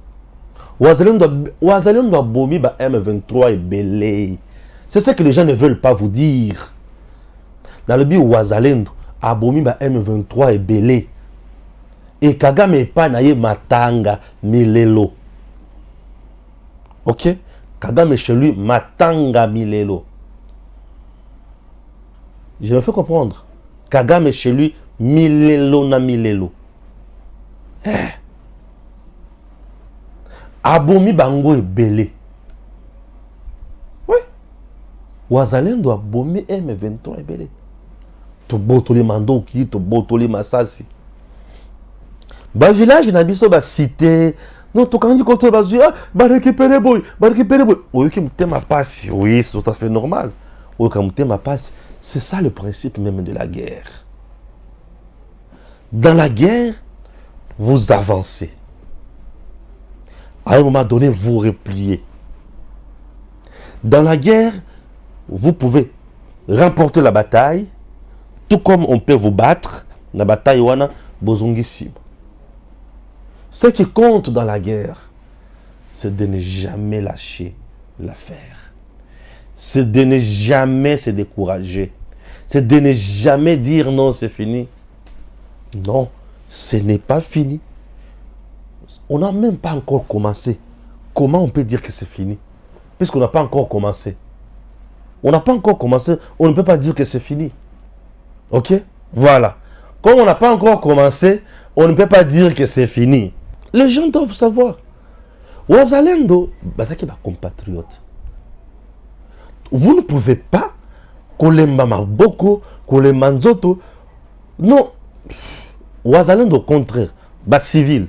Wazalem doit bomi ba M23 et belé. C'est ce que les gens ne veulent pas vous dire. Dans le but Wazalem a bomi ba M23 et belé. Et Kagame est pas naye matanga milelo. Ok? Kagame est chez lui matanga milelo. Je me fais comprendre. Kagame est chez lui milelo na milelo. Abomi bango et belé. Oui. Wazalem doit abomi M23 et belé. To botoli mandoki, to botoli masasi. Ba village na biso ba cité. Non, to quand côté ba dire ba récupérer boy, ba récupérer boy. Oui, qui me ma passe. Oui, c'est tout à fait normal. Oui, quand me ma passe, c'est ça le principe même de la guerre. Dans la guerre, vous avancez. À un moment donné, vous repliez. Dans la guerre, vous pouvez remporter la bataille, tout comme on peut vous battre. La bataille, wana bozongi. Ce qui compte dans la guerre, c'est de ne jamais lâcher l'affaire. C'est de ne jamais se décourager. C'est de ne jamais dire non, c'est fini. Non, ce n'est pas fini. On n'a même pas encore commencé. Comment on peut dire que c'est fini? Puisqu'on n'a pas encore commencé. On n'a pas encore commencé, on ne peut pas dire que c'est fini. Ok? Voilà. Comme on n'a pas encore commencé, on ne peut pas dire que c'est fini. Les gens doivent savoir. Wazalendo, bazaki ba compatriote. Vous ne pouvez pas kolemba maboko, kolemba nzoto. Non. Wazalendo au contraire, bas civil.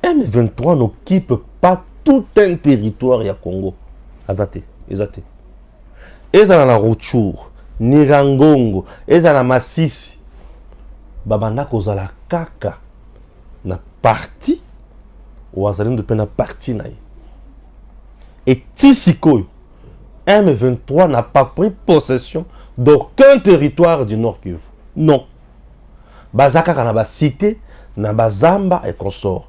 M23 n'occupe pas tout un territoire ya Congo. Azate, ezate. Eza na Rutshuru, Nirangongo, eza na Masisi. Babanda kozala kaka na parti Wazalendo pe na parti na ye. Et Tisikoyo, M23 n'a pas pris possession d'aucun territoire du Nord Kivu. Non. Bazaka na ba cité, na bazamba et consort.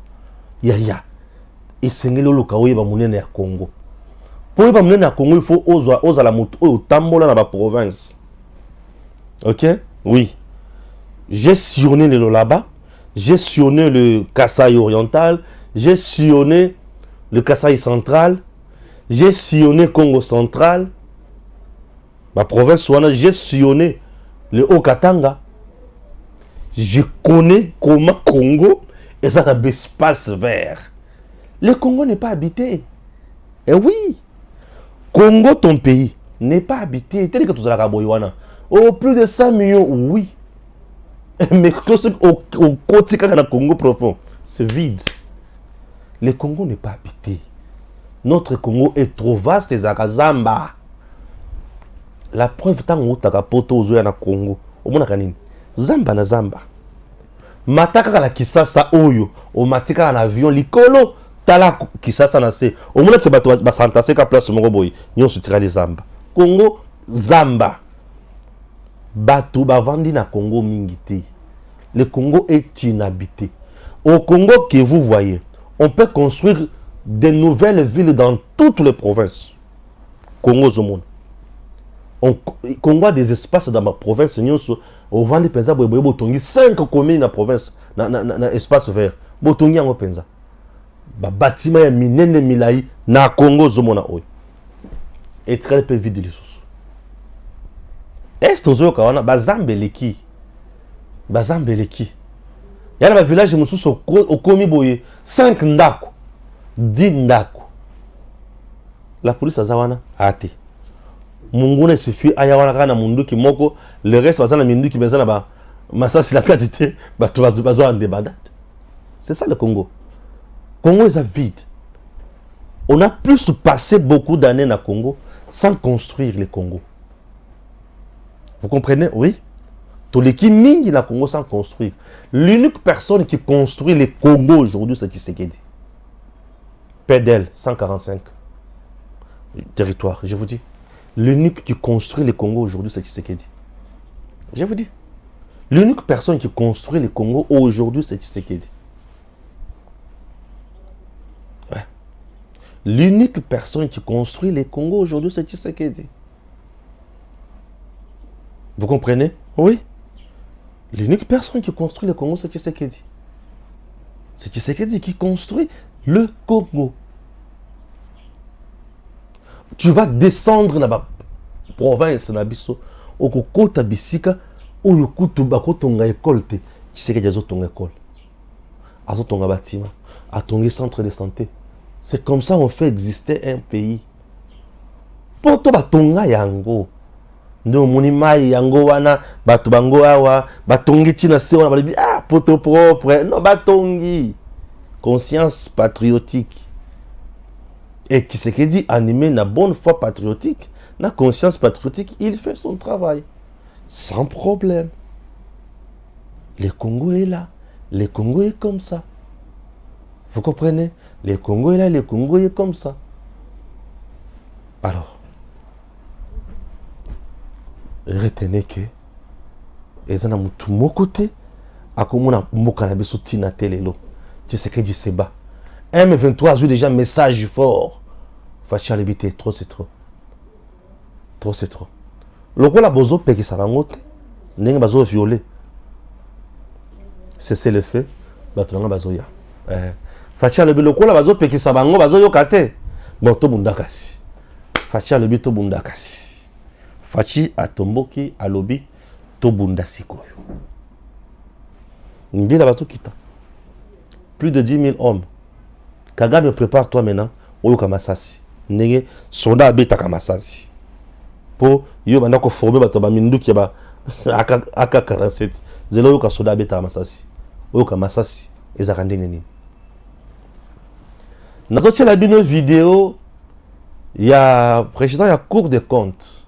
Ya. Et sengelo lokaoye ba munene ya Congo. Pour ba munene ya Congo, il faut oza la moto o tambola na ba province. OK? Oui. J'ai sillonné le Lolaba, j'ai sillonné le Kasaï oriental, j'ai sillonné le Kasaï central, j'ai sillonné Congo central, ma province, j'ai sillonné le Haut-Katanga. Je connais comment Congo est un espace vert. Le Congo n'est pas habité. Eh oui, Congo, ton pays, n'est pas habité. Tel que tu as oh, plus de 100 millions, oui. Mais au côté du Congo profond, c'est vide. Le Congo n'est pas habité. Notre Congo est trop vaste et Zamba. La preuve tant que tu as poto aux na Congo. Au moins Zamba na Zamba. Mataka la Kisasa oyo. O matika na avion likolo. Tala Kisasa na se. Au moins tu vas s'entasser qu'à place mon boy. Nyon se tira les Zamba. Congo Zamba. Batou bavandi na Congo mingité. Le Congo est inhabité. Au Congo que vous voyez, on peut construire de nouvelles villes dans toutes les provinces. Congo Zomon. Congo a des espaces dans ma province. Au Vandi Penza, Botongi, 5 communes dans la province, dans espace vert. Botongi en Penza. Bâtiment minene milai na Congo Zomona. et tu peux vide les sous. Est-ce que tu as bazambeleki? Bazambeleki. Il y a un village au Komiboye, 5 ndako, 10 ndako. La police a zawana ate. Munguna suffit ayawana kana munduki moko, le reste va zana minduki bezana ba masasi la quantité, ba tu vas en débandade. C'est ça le Congo. Congo est vide. On a plus passé beaucoup d'années dans le Congo sans construire le Congo. Vous comprenez? Oui. Tous les qui minent dans le Congo sans construire. L'unique personne qui construit le Congo aujourd'hui, c'est Tshisekedi. PDL 145 territoire, je vous dis. L'unique qui construit le Congo aujourd'hui, c'est Tshisekedi. Je vous dis. L'unique personne qui construit le Congo aujourd'hui, c'est Tshisekedi. Ouais. L'unique personne qui construit le Congo aujourd'hui, c'est Tshisekedi. Vous comprenez? Oui. L'unique personne qui construit le Congo, c'est Tshisekedi. C'est Tshisekedi qui construit le Congo. Tu vas descendre dans la province, au Kota Bisika, où tu vas ton école. Tshisekedi a ton école. A ton bâtiment. A ton centre de santé. C'est comme ça qu'on fait exister un pays. Pour toi, ton yango. Ndo monima yango wana batu bango awa batongi tina se wana balibi ah poto propre non batongi conscience patriotique et Tshisekedi animé na bonne foi patriotique na conscience patriotique il fait son travail sans problème. Le Congo est là, le Congo est comme ça, vous comprenez? Le Congo est là, le Congo est comme ça. Alors retenez que les gens tout mon côté à comment on a soutenu telelo Tshisekedi se bat. M23 a eu déjà un message fort. Facha libité trop c'est trop. Trop c'est trop. Le rôle a besoin de ça va monter. N'est pas besoin violer. C'est le fait. Batulanga bazoya. Facha le rôle a besoin de ça va monter. Bazoyo kate. Bon to bundakasi. Facha le bito bundakasi. Fachi atomboki alobi tobunda sikoyo. Ngila bato kita. Plus de 10 000 hommes. Kagame, prépare-toi maintenant. Oyo kamasasi. Nenge soldat abeta kamasasi. Po yo bandako former bato ba minduki ba AK-47. Zelo yo ka soldat abeta kamasasi. Oyo kamasasi ezaka ndenge nini. Nazotia la bino vidéo ya président ya Cour des comptes.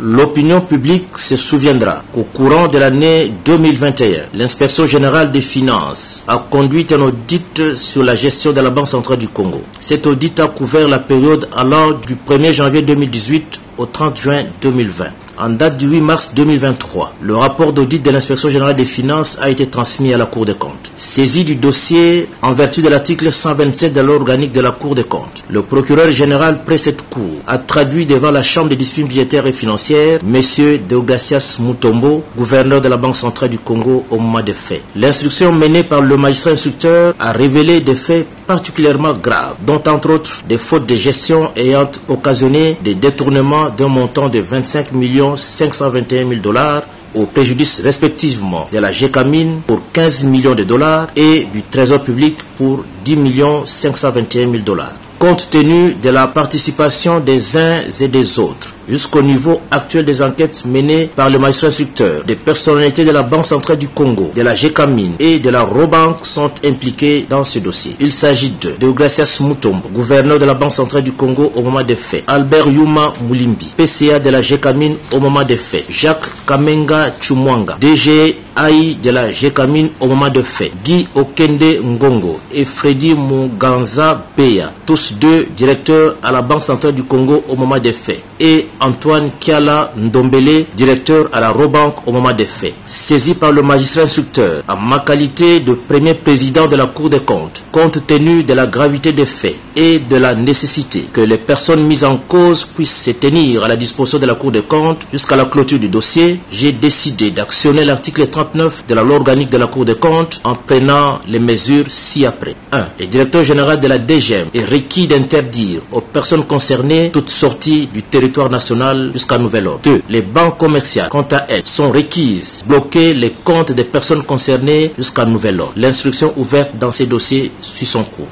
L'opinion publique se souviendra qu'au courant de l'année 2021, l'inspection générale des finances a conduit un audit sur la gestion de la Banque centrale du Congo. Cet audit a couvert la période allant du 1er janvier 2018 au 30 juin 2020. En date du 8 mars 2023, le rapport d'audit de l'inspection générale des finances a été transmis à la Cour des comptes. Saisi du dossier en vertu de l'article 127 de la loi organique de la Cour des comptes, le procureur général près cette cour a traduit devant la Chambre des disciplines budgétaires et financières M. Deogracias Mutombo, gouverneur de la Banque centrale du Congo au moment des faits. L'instruction menée par le magistrat instructeur a révélé des faits particulièrement graves, dont entre autres des fautes de gestion ayant occasionné des détournements d'un montant de 25 521 000 $ au préjudice respectivement de la GECAMINE pour 15 millions de dollars et du Trésor public pour 10 521 000 $. Compte tenu de la participation des uns et des autres, jusqu'au niveau actuel des enquêtes menées par le magistrat instructeur, des personnalités de la Banque centrale du Congo, de la GECAMINE et de la Robank sont impliquées dans ce dossier. Il s'agit de Deogracias Mutombo, gouverneur de la Banque centrale du Congo au moment des faits, Albert Yuma Moulimbi, PCA de la GECAMINE au moment des faits, Jacques Kamenga Chumwanga, DG AI de la GECAMINE au moment de fait, Guy Okende Ngongo et Freddy Muganza Beya, tous deux directeurs à la Banque centrale du Congo au moment des faits, et Antoine Kiala Ndombele, directeur à la Robank au moment des faits. Saisi par le magistrat instructeur, en ma qualité de premier président de la Cour des comptes, compte tenu de la gravité des faits et de la nécessité que les personnes mises en cause puissent se tenir à la disposition de la Cour des comptes jusqu'à la clôture du dossier, j'ai décidé d'actionner l'article 30 39 de la loi organique de la Cour des comptes en prenant les mesures ci-après. 1. Le directeur général de la DGM est requis d'interdire aux personnes concernées toute sortie du territoire national jusqu'à nouvel ordre. 2. Les banques commerciales, quant à elles, sont requises de bloquer les comptes des personnes concernées jusqu'à nouvel ordre. L'instruction ouverte dans ces dossiers suit son cours.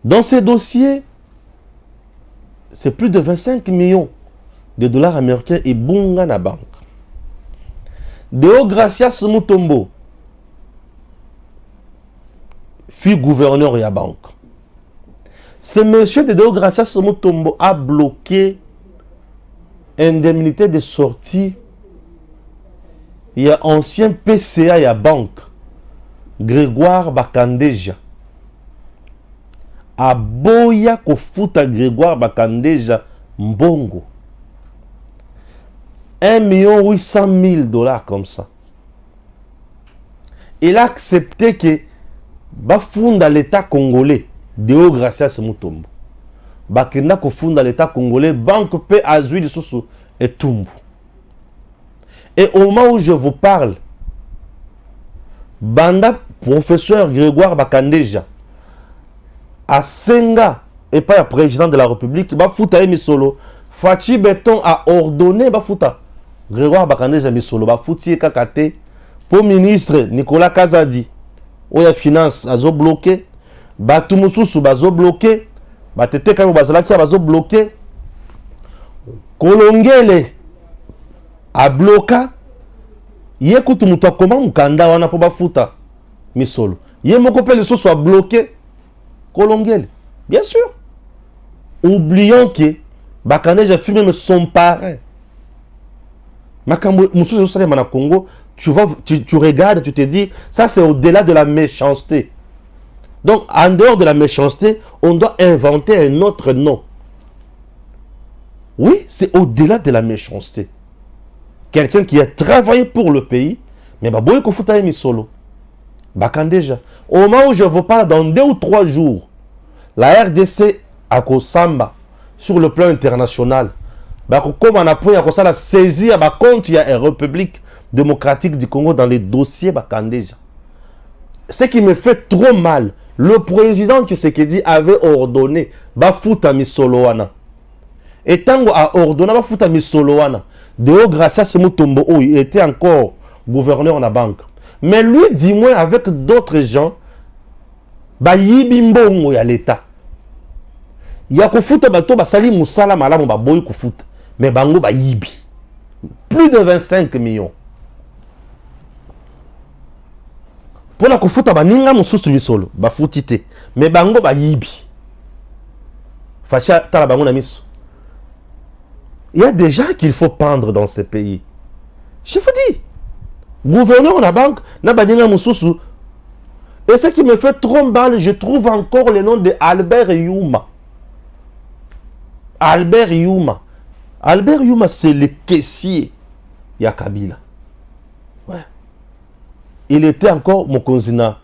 Dans ces dossiers, c'est plus de 25 millions de dollars américains et bunga na banque. Deogracias Mutombo, fut gouverneur de la banque. Ce monsieur de Deogracias Mutombo a bloqué indemnité de sortie. Il y a ancien PCA et la banque, Grégoire Bakandeja. A boya kofuta Grégoire Bakandeja mbongo. 1 800 000 dollars comme ça. Il a accepté que bafunda l'État congolais, Deogracias Mutombo. Bakenda kofunda l'État congolais, banque P Azui de Soussou et Tumbu. Et au moment où je vous parle, Banda, professeur Grégoire Bakandeja, à Senga, et pas le président de la République, Bafouta et Misolo, Fachi Beton a ordonné Bafouta. Grégoire Bakandeja Misolo, Bafouti et Kakate, pour ministre Nicolas Kazadi, où il y a finance, azo bloqué, Batumususu, bazo bloqué, Batete Kamo Bazalaki, bazo bloqué, Kolongele, a bloqué, Yekutu Mutua comment Mukanda wana po Bafouta Misolo. Yemoko le soit bloqué, Kolongele. Bien sûr. Oublions que Bakandeja a filmé son parrain. Makambo Moussou Salema na Congo, tu regardes, tu te dis, ça c'est au-delà de la méchanceté. Donc, en dehors de la méchanceté, on doit inventer un autre nom. Oui, c'est au-delà de la méchanceté. Quelqu'un qui a travaillé pour le pays, mais Baboye Kofuta Emi Solo. Bakandeja. Au moment où je vous parle, dans 2 ou 3 jours, la RDC a Kosamba sur le plan international. Comme on a pris la saisie à la compte, il y a une République démocratique du Congo dans les dossiers Bakandeja. Ce qui me fait trop mal, le président Tshisekedi avait ordonné Bafuta Misoloana. Et Tango a ordonné Bafuta Misoloana. Deogracias Mutombo, il était encore gouverneur de la banque. Mais lui, dis-moi, avec d'autres gens, Bayibimbongo ya l'État. Ya kofuta bato basali musala malamu baboyi kofuta. Mais bango bayibi. Plus de 25 millions. Pour la kofuta baninga mususu misolo, bafutite. Mais bango bayibi. Facha tala bango na miso. Il y a des gens qu'il faut pendre dans ce pays. Je vous dis. Gouverneur de la banque, na baninga mususu. Et ce qui me fait trop mal, je trouve encore le nom de Albert Youma. Albert Youma. Albert Youma, c'est le caissier Yakabila. Ouais. Il était encore mon cousin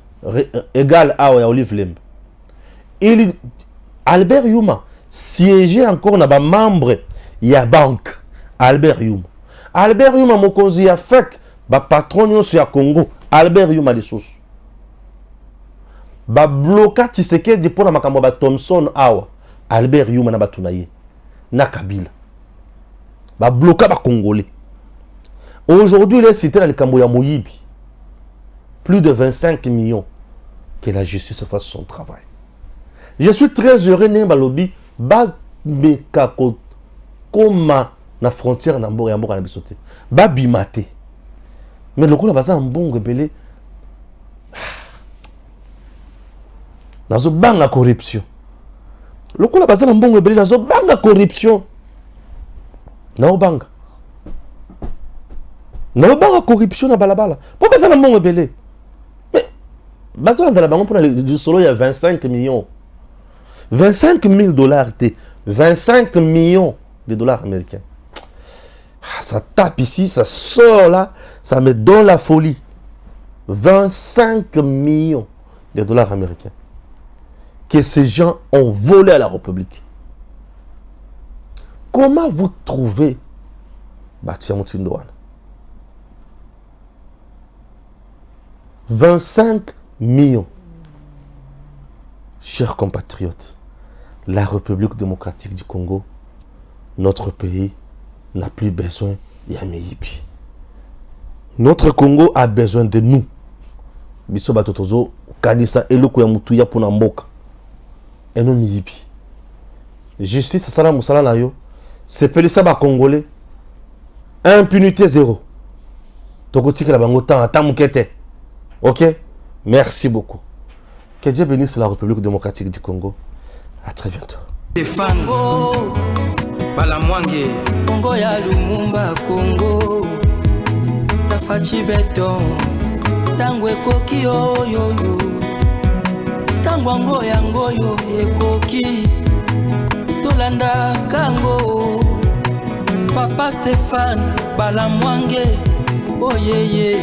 égal à Olive Lembe. Albert Youma siégeait encore dans les membres de la banque. Albert Youma. Albert Youma, mon cousin a fait patron sur Congo. Albert Youma, les sources. Ba bloka Tshisekedi pour la makambo ba Thomson awa Albert Youma na batunaye na Kabila ba bloka ba Congolais. Aujourd'hui il est cité dans le kambo ya Moyibi. Plus de 25 millions. Que la justice fasse son travail. Je suis très heureux né balobi ba mekako koma na frontière na mboka ya mboka na bisote. Ba bimate. Mais le coup la baza mbongo belé. Dans une banque à corruption. Le coup, la base dans une banque à corruption. Dans une banque. Dans une banque à corruption, dans balabala. Pourquoi ça dans une banque? Mais, dans la banque, pour le solo, il y a 25 millions. 25 000 dollars. 25 millions de dollars américains. Ça tape ici, ça sort là, ça me donne la folie. 25 millions de dollars américains. Que ces gens ont volé à la République. Comment vous trouvez Batia Moutindouane? 25 millions. Chers compatriotes, la République démocratique du Congo, notre pays, n'a plus besoin d'Yameyipi. Notre Congo a besoin de nous. Biso batotozo kanisa eloko ya mutuya pona mboka. Eno miyipi. Justice sala musala na yo. C'est pelisa ba congolais. Impunité zéro. Tokoti la bango temps atamukete. OK? Merci beaucoup. Que Dieu bénisse la République démocratique du Congo. À très bientôt. Fango Balamwange Congo ya Lumumba Congo Tafachi beton Tango ekoki yo Tango ngoyo ekoki Tolanda kango Papa Stéphane Balamwange Oh yeah yeah